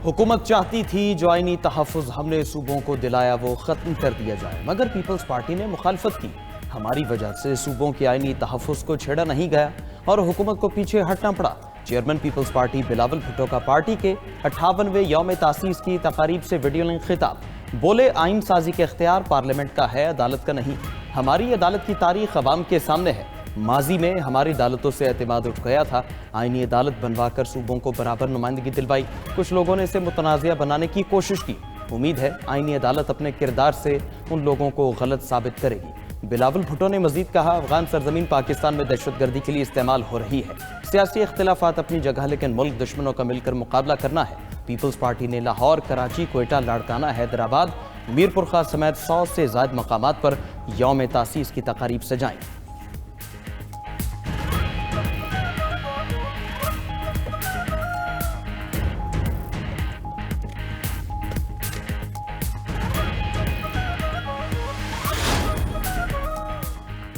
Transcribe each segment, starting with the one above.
हुकूमत चाहती थी जो आईनी तहफ़्फ़ुज़ हमने सूबों को दिलाया वो ख़त्म कर दिया जाए, मगर पीपल्स पार्टी ने मुखालफत की। हमारी वजह से सूबों के आईनी तहफ़्फ़ुज़ को छेड़ा नहीं गया और हुकूमत को पीछे हटना पड़ा। चेयरमैन पीपल्स पार्टी बिलावल भुट्टो का पार्टी के 58वें यौम तासीस की तकारीब से वीडियो लिंक खिताब। बोले, आइन साजी के इख्तियार पार्लियामेंट का है, अदालत का नहीं। हमारी अदालत की तारीख अवाम के सामने है। माजी में हमारी अदालतों से एतमाद उठ गया था। आईनी अदालत बनवा कर सूबों को बराबर नुमाइंदगी दिलवाई। कुछ लोगों ने इसे मुतनाज़िया बनाने की कोशिश की। उम्मीद है आईनी अदालत अपने किरदार से उन लोगों को गलत साबित करेगी। बिलावल भुट्टो ने मजीद कहा, अफगान सरजमीन पाकिस्तान में दहशतगर्दी के लिए इस्तेमाल हो रही है। सियासी इख्तिलाफात अपनी जगह, लेकिन मुल्क दुश्मनों का मिलकर मुकाबला करना है। पीपल्स पार्टी ने लाहौर, कराची, कोयटा, लाड़काना, हैदराबाद, मीरपुर खास समेत 100 से ज़ायद मकामात पर यौम तासीस की तकारीब सजाई।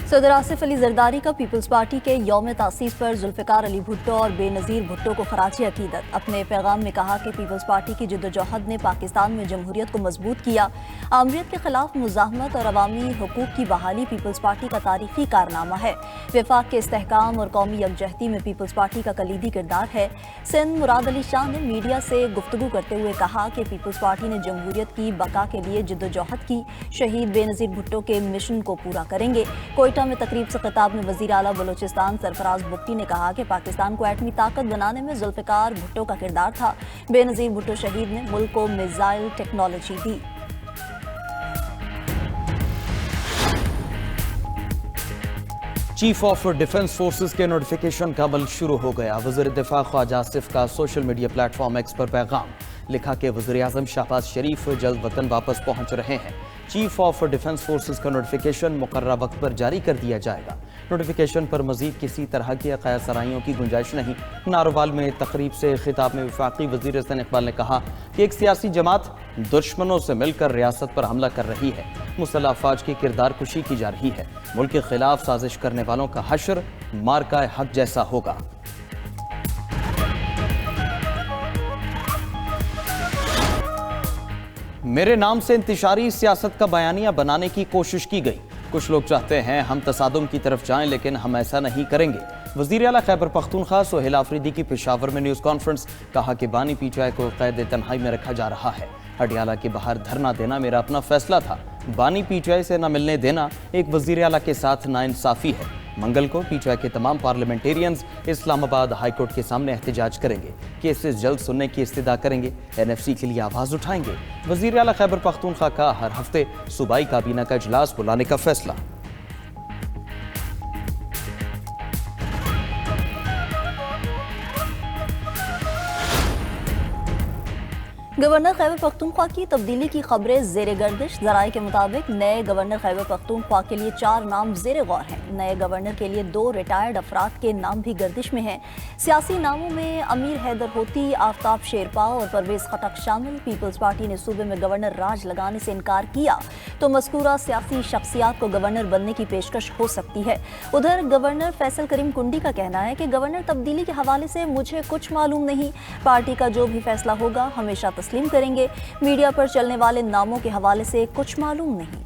सदर आसिफ अली जरदारी का पीपल्स पार्टी के यौम तासीस पर जुल्फ़िकार अली भुट्टो और बेनज़ीर भुट्टो को खराज अकीदत। अपने पैगाम में कहा कि पीपल्स पार्टी की जद्दोजहद ने पाकिस्तान में जमहूरियत को मजबूत किया। आमरीत के खिलाफ मुज़ाहमत और अवामी हुकूक की बहाली पीपल्स पार्टी का तारीखी कारनामा है। वफाक के इस्तेहकाम और कौमी यकजहती में पीपल्स पार्टी का कलीदी किरदार है। सिंध मुराद अली शाह ने मीडिया से गुफ्तगू करते हुए कहा कि पीपल्स पार्टी ने जमहूरियत की बका के लिए जद्दोजहद की। शहीद बेनज़ीर भुट्टो के मिशन को पूरा करेंगे। कोयटा में तकरीब से खिताब में वज़ीर आला बलोचिस्तान सरफराज बुगटी ने कहा कि पाकिस्तान को एटमी ताकत बनाने में जुल्फ़िकार भुट्टो का किरदार था। बेनज़ीर भुट्टो शहीद ने मुल्क को missile technology the. Chief of defence forces के नोटिफिकेशन का अमल शुरू हो गया। वज़ीर दिफा ख्वाजा आसिफ का सोशल मीडिया प्लेटफॉर्म एक्स पर पैगाम। लिखा कि वज़ीर आज़म शहबाज शरीफ जल्द वतन वापस पहुंच रहे हैं। चीफ ऑफ डिफेंस फोर्सेस का नोटिफिकेशन मुकर्ररा वक्त पर जारी कर दिया जाएगा। नोटिफिकेशन पर मजीद किसी तरह की क़यासराइयों की गुंजाइश नहीं। नारोवाल में तकरीब से खिताब में वफाकी वज़ीर हसन इकबाल ने कहा कि एक सियासी जमात दुश्मनों से मिलकर रियासत पर हमला कर रही है। मुसल्लह अफवाज की किरदार कुशी की जा रही है। मुल्क के खिलाफ साजिश करने वालों का हश्र मार्का हक जैसा होगा। मेरे नाम से इंतशारी सियासत का बयानिया बनाने की कोशिश की गई। कुछ लोग चाहते हैं हम तसादुम की तरफ जाएं, लेकिन हम ऐसा नहीं करेंगे। वज़ीर आला खैबर पख्तूनख्वा सोहेल आफरीदी की पेशावर में न्यूज़ कॉन्फ्रेंस। कहा कि बानी पीटीआई को कैद तन्हाई में रखा जा रहा है। अडियाला के बाहर धरना देना मेरा अपना फैसला था। बानी पीटीआई से न मिलने देना एक वज़ीर आला के साथ नाइंसाफ़ी है। मंगल को पीटीआई के तमाम पार्लियामेंटेरियंस इस्लामाबाद हाई कोर्ट के सामने एहतजाज करेंगे। केसेस जल्द सुनने की इस्तदा करेंगे। एनएफसी के लिए आवाज़ उठाएंगे। वज़ीर आला खैबर पख्तूनख्वा का हर हफ्ते सूबाई काबीना का इजलास बुलाने का फैसला। गवर्नर खैबर पख्तूनख्वा की तब्दीली की खबरें ज़ेर गर्दिश। ज़राए के मुताबिक नए गवर्नर खैबर पख्तूनख्वा के लिए 4 नाम ज़ेर गौर हैं। नए गवर्नर के लिए 2 रिटायर्ड अफराद के नाम भी गर्दिश में हैं। सियासी नामों में अमीर हैदर होती, आफ्ताब शेरपा और परवेज़ खटक शामिल। पीपल्स पार्टी ने सूबे में गवर्नर राज लगाने से इनकार किया तो मज़कूरा सियासी शख्सियात को गवर्नर बनने की पेशकश हो सकती है। उधर गवर्नर फैसल करीम कुंडी का कहना है कि गवर्नर तब्दीली के हवाले से मुझे कुछ मालूम नहीं। पार्टी का जो भी फैसला होगा हमेशा तस्लीम करेंगे। मीडिया पर चलने वाले नामों के हवाले से कुछ मालूम नहीं।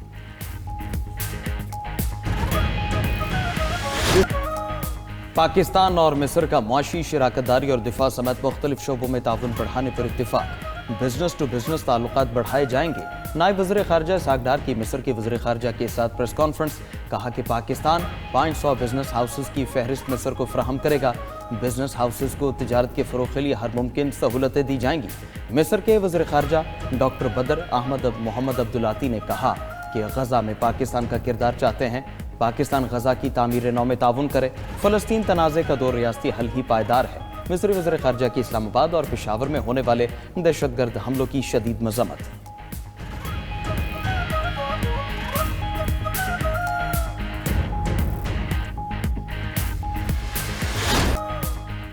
पाकिस्तान और मिस्र का मुआशी शराकतदारी और दिफा समेत मुख्तलिफ शोबों में ताउन बढ़ाने पर इत्तिफाक। बिजनेस टू बिजनेस ताल्लुकात बढ़ाए जाएंगे। नायब वज़ीर ख़ारजा इसहाक़ डार की मिस्र के वज़ीर ख़ारजा के साथ प्रेस कॉन्फ्रेंस। कहा कि पाकिस्तान 500 बिजनेस हाउसेस की फहरिस्त मिस्र को फराहम करेगा। बिजनेस हाउसेस को तिजारत के फ़रोग़ के लिए हर मुमकिन सहूलतें दी जाएंगी। मिस्र के वज़ीर ख़ारजा डॉक्टर बदर अहमद मोहम्मद अब्दुलाती ने कहा कि गज़ा में पाकिस्तान का किरदार चाहते हैं। पाकिस्तान गज़ा की तामीर नौ में ताउन करे। फ़लस्तीन तनाज़े का 2 रियासती हल ही पायदार है। मिस्री वज़ीर ख़ारजा की इस्लामाबाद और पेशावर में होने वाले दहशतगर्द हमलों की शदीद मज़म्मत।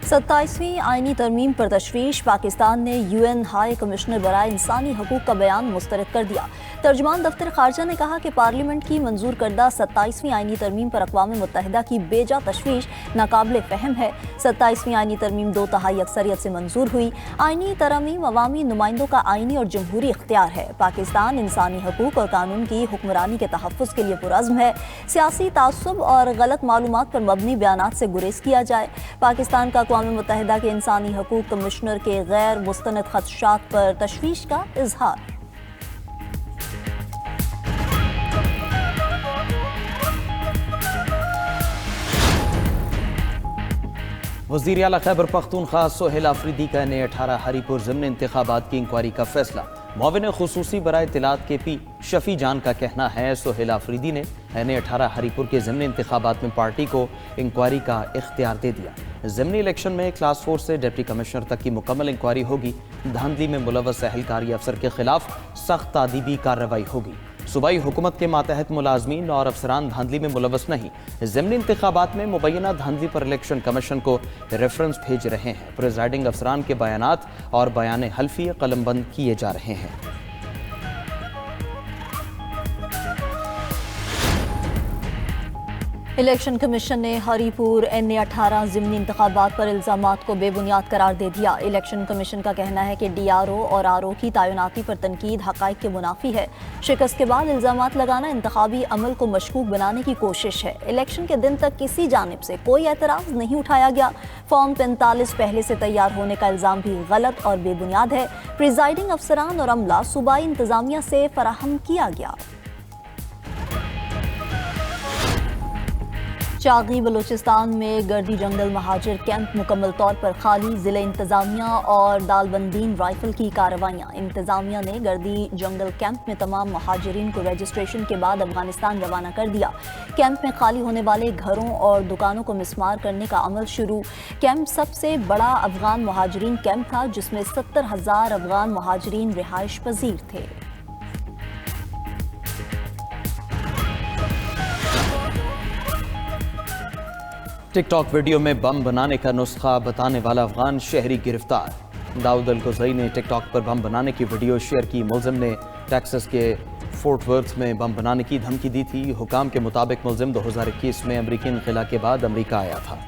27वीं आईनी तरमीम पर तशवीश। पाकिस्तान ने UN हाई कमिश्नर बराए इंसानी हकूक़ का बयान मुस्तरद कर दिया। तर्जुमान दफ्तर खारजा ने कहा कि पार्लियामेंट की मंजूर करदा 27वीं आईनी तरमीम पर अक़वाम मुत्तहिदा की बेजा तशवीश नाकाबिल फ़हम है। 27वीं आईनी तरमीम 2/3 अक्सरियत से मंजूर हुई। आईनी तरमीम अवामी नुमाइंदों का आईनी और जमहूरी इख्तियार है। पाकिस्तान इंसानी हकूक़ और कानून की हुक्मरानी के तहफ़्फ़ुज़ के लिए पुरज़्म है। सियासी तासुब और गलत मालूमात पर मबनी बयानात से गुरेज किया जाए। पाकिस्तान का अक़वाम मुत्तहिदा के इंसानी हकूक़ कमिश्नर के गैर मुस्तनद ख़दशात पर तशवीश का इजहार। वज़ीर आला खैबर पख्तूनख्वा सोहेल आफरीदी का NA-18 हरीपुर ज़िमनी इंतखाबात की इंक्वायरी का फैसला। मुआविन खुसूसी बराए इत्तलात KP शफी जान का कहना है सोहेल आफरीदी ने NA-18 हरीपुर के ज़िमनी इंतखाबात में पार्टी को इंक्वायरी का इख्तियार दे दिया। ज़िमनी इलेक्शन में क्लास 4 से डिप्टी कमिश्नर तक की मुकम्मल इंक्वायरी होगी। धांधली में मुलव्वस अहलकारी अफसर के खिलाफ सख्त तादीबी कार्रवाई होगी। सूबाई हुकूमत के मातहत मुलाजमीन और अफसरान धांधली में मुलव्वस नहीं। ज़िमनी इंतखाबात में मुबैना धांधली पर इलेक्शन कमीशन को रेफरेंस भेज रहे हैं। प्रिजाइडिंग अफसरान के बयानात और बयान हल्फी कलमबंद किए जा रहे हैं। इलेक्शन कमीशन ने हरीपुर NA-18 ज़िमनी इंतखाबात पर इल्ज़ामात को बेबुनियाद करार दे दिया। इलेक्शन कमीशन का कहना है कि DRO और RO की तैनाती पर तनकीद हक़ाइक़ के मुनाफी है। शिकस्त के बाद इल्ज़ामात लगाना इंतखाबी अमल को मशकूक बनाने की कोशिश है। इलेक्शन के दिन तक किसी जानिब से कोई एतराज़ नहीं उठाया गया। फॉर्म 45 पहले से तैयार होने का इल्ज़ाम भी गलत और बेबुनियाद है। प्रिजाइडिंग अफसरान और अमला सूबाई इंतज़ामिया से फराहम किया गया। चागी बलूचिस्तान में गर्दी जंगल महाजिर कैंप मुकम्मल तौर पर खाली। ज़िले इंतज़ामिया और दालबंदीन राइफल की कार्रवाइयाँ। इंतज़ामिया ने गर्दी जंगल कैंप में तमाम महाजिरीन को रजिस्ट्रेशन के बाद अफगानिस्तान रवाना कर दिया। कैंप में खाली होने वाले घरों और दुकानों को मिसमार करने का अमल शुरू। कैंप सबसे बड़ा अफगान महाजिरीन कैंप था जिसमें 70,000 अफगान महाजिरीन रिहाइश पजीर थे। टिकटॉक वीडियो में बम बनाने का नुस्खा बताने वाला अफगान शहरी गिरफ्तार। दाऊद अल-गुज़ई ने टिकटॉक पर बम बनाने की वीडियो शेयर की। मुलजिम ने टेक्सास के फोर्ट वर्थ में बम बनाने की धमकी दी थी। हुकाम के मुताबिक मुलजिम 2021 में अमरीकी इनखला के बाद अमरीका आया था।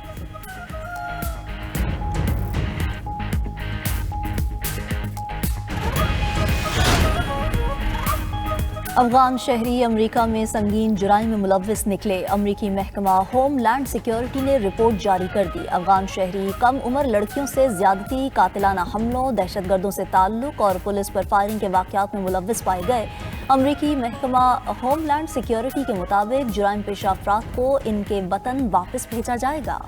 अफगान शहरी अमरीका में संगीन जुराइम में मुलव्विस निकले। अमरीकी महकमा होम लैंड सिक्योरिटी ने रिपोर्ट जारी कर दी। अफगान शहरी कम उम्र लड़कियों से ज्यादती, कातिलाना हमलों, दहशतगर्दों से ताल्लुक और पुलिस पर फायरिंग के वाक़यात में मुलव्विस पाए गए। अमरीकी महकमा होम लैंड सिक्योरिटी के मुताबिक जुराइम पेशा अफराद को इनके वतन वापस भेजा जाएगा।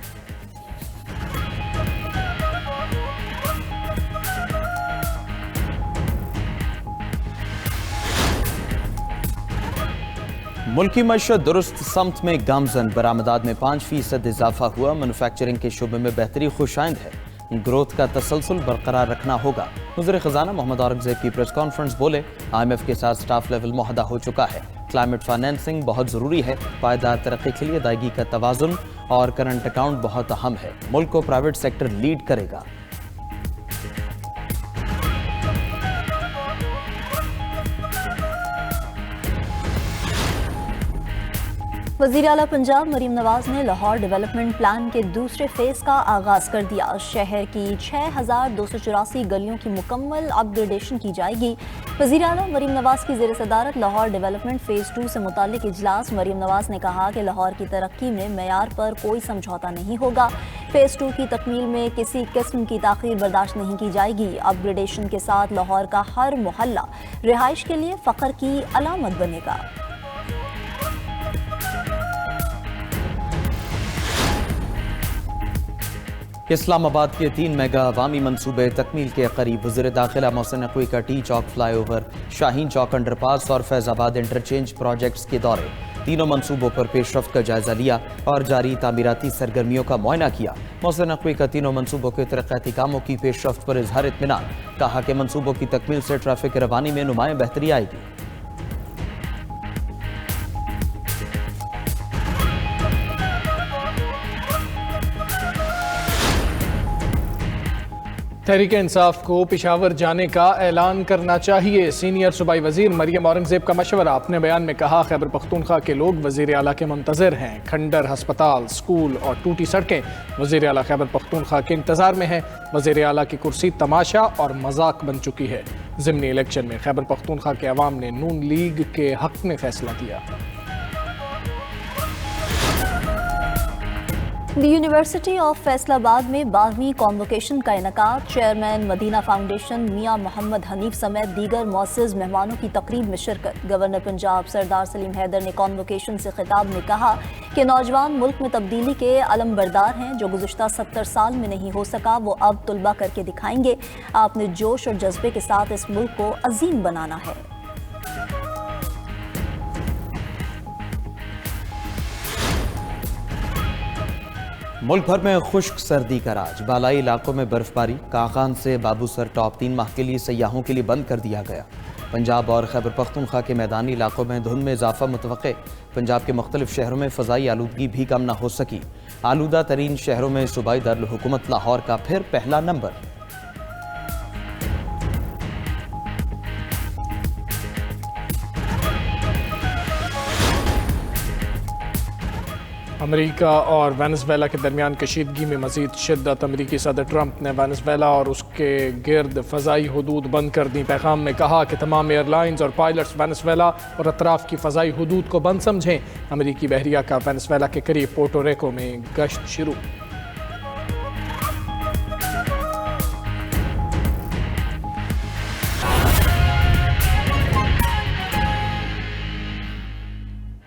मुल्की मईशत दुरुस्त समत में गामजन। बरामदात में 5% इजाफा हुआ। मैन्युफैक्चरिंग के शोबे में बेहतरी खुशाइंद है। ग्रोथ का तसलसल बरकरार रखना होगा। वज़ीर ख़ज़ाना मोहम्मद औरंगज़ेब की प्रेस कॉन्फ्रेंस बोले, IMF के साथ स्टाफ लेवल मुआहदा हो चुका है। क्लाइमेट फाइनेंसिंग बहुत ज़रूरी है। पायदार तरक्की के लिए अदायगी का तवाज़ुन और करंट अकाउंट बहुत अहम है। मुल्क को प्राइवेट सेक्टर लीड करेगा। वज़ीर आला पंजाब मरीम नवाज ने लाहौर डेवलपमेंट प्लान के दूसरे फेज़ का आगाज़ कर दिया। शहर की 6,284 गलियों की मुकम्मल अपग्रेडेशन की जाएगी। वज़ीर आला मरीम नवाज की ज़ेर सदारत लाहौर डेवलपमेंट फ़ेज़ 2 से मुताल्लिक़ इजलास। मरीम नवाज ने कहा कि लाहौर की तरक्की में मेयार पर कोई समझौता नहीं होगा। फ़ेज़ 2 की तकमील में किसी किस्म की ताख़ीर बर्दाश्त नहीं की जाएगी। अपग्रेडेशन के साथ लाहौर का हर मोहल्ला रिहाइश के लिए फ़ख्र की अलामत बनेगा। इस्लामाबाद के 3 मेगा अवामी मनसूबे तकमील के करीब। वज़ीर दाखिला मोहसिन नकवी का टी चौक फ्लाईओवर, शाहीन चौक अंडरपास और फैज़ाबाद इंटरचेंज प्रोजेक्ट्स के दौरे। तीनों मनसूबों पर पेशरफ्त का जायजा लिया और जारी तामीराती सरगर्मियों का मुआयना किया। मोहसिन नकवी का तीनों मनसूबों के तरक्याती कामों की पेशरफ्त पर इजहार इत्मीनान। कहा कि मनसूबों की तकमील से ट्रैफिक रवानी में नुमायां बेहतरी आएगी। تحریک انصاف کو پشاور جانے کا اعلان کرنا چاہیے، سینئر صوبائی وزیر مریم اورنگزیب کا مشورہ۔ اپنے بیان میں کہا خیبر پختونخوا کے لوگ وزیر اعلیٰ کے منتظر ہیں، کھنڈر ہسپتال، سکول اور ٹوٹی سڑکیں وزیر اعلیٰ خیبر پختونخوا کے انتظار میں ہیں۔ وزیر اعلیٰ کی کرسی تماشا اور مذاق بن چکی ہے۔ ضمنی الیکشن میں خیبر پختونخوا کے عوام نے نون لیگ کے حق میں فیصلہ کیا۔ دی یونیورسٹی آف فیصل آباد میں 12ویں کانووکیشن کا انعقاد۔ چیئرمین مدینہ فاؤنڈیشن میاں محمد حنیف سمیت دیگر معزز مہمانوں کی تقریب میں شرکت۔ گورنر پنجاب سردار سلیم حیدر نے کانووکیشن سے خطاب میں کہا کہ نوجوان ملک میں تبدیلی کے علم بردار ہیں، جو گزشتہ 70 سال میں نہیں ہو سکا وہ اب طلبہ کر کے دکھائیں گے۔ آپ نے جوش اور جذبے کے ساتھ اس ملک کو عظیم بنانا ہے۔ ملک بھر میں خشک سردی کا راج، بالائی علاقوں میں برف باری۔ کاغان سے بابو سر ٹاپ 3 ماہ کے لیے سیاحوں کے لیے بند کر دیا گیا۔ پنجاب اور خیبر پختونخوا کے میدانی علاقوں میں دھند میں اضافہ متوقع۔ پنجاب کے مختلف شہروں میں فضائی آلودگی بھی کم نہ ہو سکی۔ آلودہ ترین شہروں میں صوبائی دارالحکومت لاہور کا پھر پہلا نمبر۔ امریکہ اور وینزویلا کے درمیان کشیدگی میں مزید شدت۔ امریکی صدر ٹرمپ نے وینزویلا اور اس کے گرد فضائی حدود بند کر دیں۔ پیغام میں کہا کہ تمام ایئر لائنز اور پائلٹس وینزویلا اور اطراف کی فضائی حدود کو بند سمجھیں۔ امریکی بحریہ کا وینزویلا کے قریب پورٹو ریکو میں گشت شروع۔